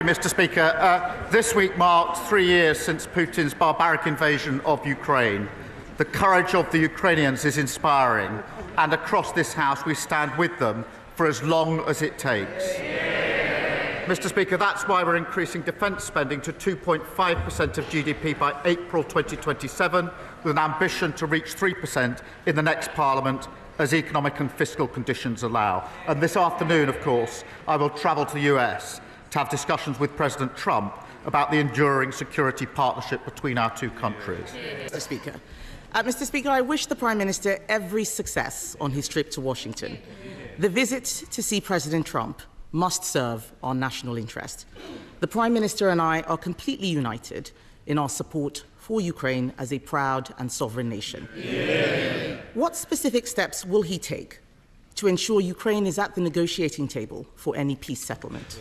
Mr. Speaker, this week marks 3 years since Putin's barbaric invasion of Ukraine. The courage of the Ukrainians is inspiring, and across this House we stand with them for as long as it takes. Mr. Speaker, that's why we're increasing defence spending to 2.5% of GDP by April 2027, with an ambition to reach 3% in the next Parliament as economic and fiscal conditions allow. And this afternoon, of course, I will travel to the US to have discussions with President Trump about the enduring security partnership between our two countries. Mr. Speaker, I wish the Prime Minister every success on his trip to Washington. The visit to see President Trump must serve our national interest. The Prime Minister and I are completely united in our support for Ukraine as a proud and sovereign nation. Yeah. What specific steps will he take to ensure Ukraine is at the negotiating table for any peace settlement?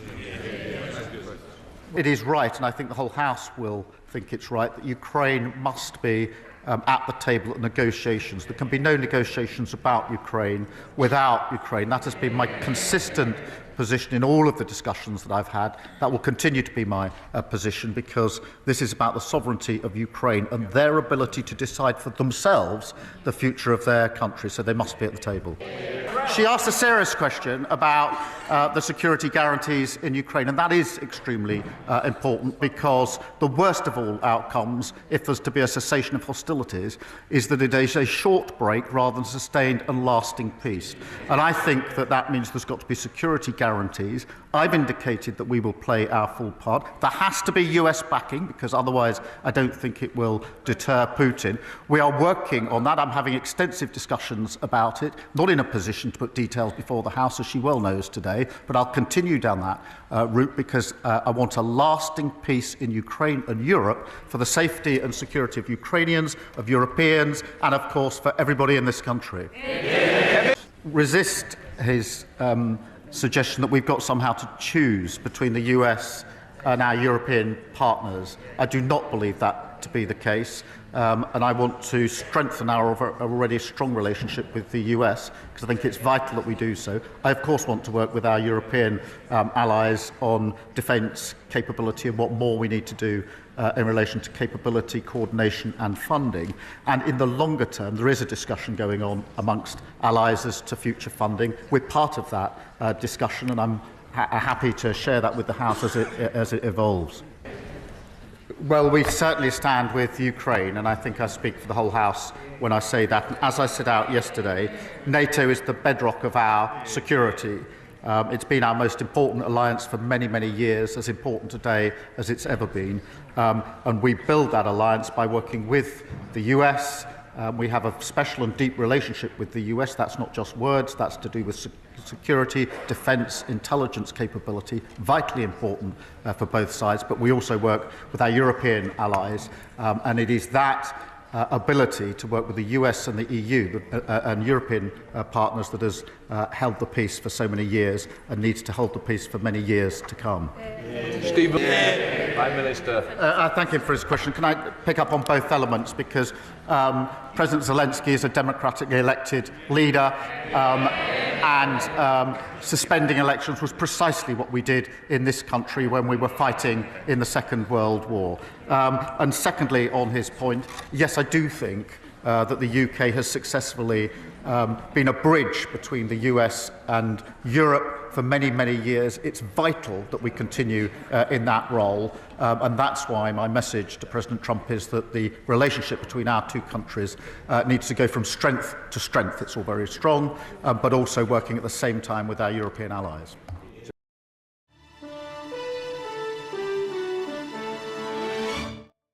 It is right, and I think the whole House will think it's right, that Ukraine must be at the table at negotiations. There can be no negotiations about Ukraine without Ukraine. That has been my consistent position in all of the discussions that I've had. That will continue to be my position, because this is about the sovereignty of Ukraine and their ability to decide for themselves the future of their country, so they must be at the table. She asked a serious question about the security guarantees in Ukraine, and that is extremely important, because the worst of all outcomes, if there's to be a cessation of hostilities, is that it is a short break rather than sustained and lasting peace. And I think that that means there's got to be security guarantees. I've indicated that we will play our full part. There has to be US backing, because otherwise I don't think it will deter Putin. We are working on that. I'm having extensive discussions about it, not in a position to put details before the House, as she well knows today, but I'll continue down that route, because I want a lasting peace in Ukraine and Europe for the safety and security of Ukrainians, of Europeans, and of course for everybody in this country. Yeah. Resist his suggestion that we've got somehow to choose between the US and our European partners. I do not believe that to be the case, and I want to strengthen our already strong relationship with the US, because I think it's vital that we do so. I of course want to work with our European allies on defence capability and what more we need to do in relation to capability, coordination and funding. And in the longer term, there is a discussion going on amongst allies as to future funding. We're part of that discussion, and I'm happy to share that with the House as it evolves. Well, we certainly stand with Ukraine, and I think I speak for the whole House when I say that. And as I set out yesterday, NATO is the bedrock of our security. It's been our most important alliance for many, many years, as important today as it's ever been. And we build that alliance by working with the US. We have a special and deep relationship with the US. That's not just words, that's to do with security, defence, intelligence capability, vitally important for both sides. But we also work with our European allies, and it is that ability to work with the US and the EU and European partners that has held the peace for so many years and needs to hold the peace for many years to come. Stephen, Prime Minister. I thank him for his question. Can I pick up on both elements? Because President Zelensky is a democratically elected leader, and suspending elections was precisely what we did in this country when we were fighting in the Second World War. And secondly, on his point, yes, I do think that the UK has successfully been a bridge between the US and Europe for many, many years. It's vital that we continue in that role, and that's why my message to President Trump is that the relationship between our two countries needs to go from strength to strength. It's all very strong, but also working at the same time with our European allies.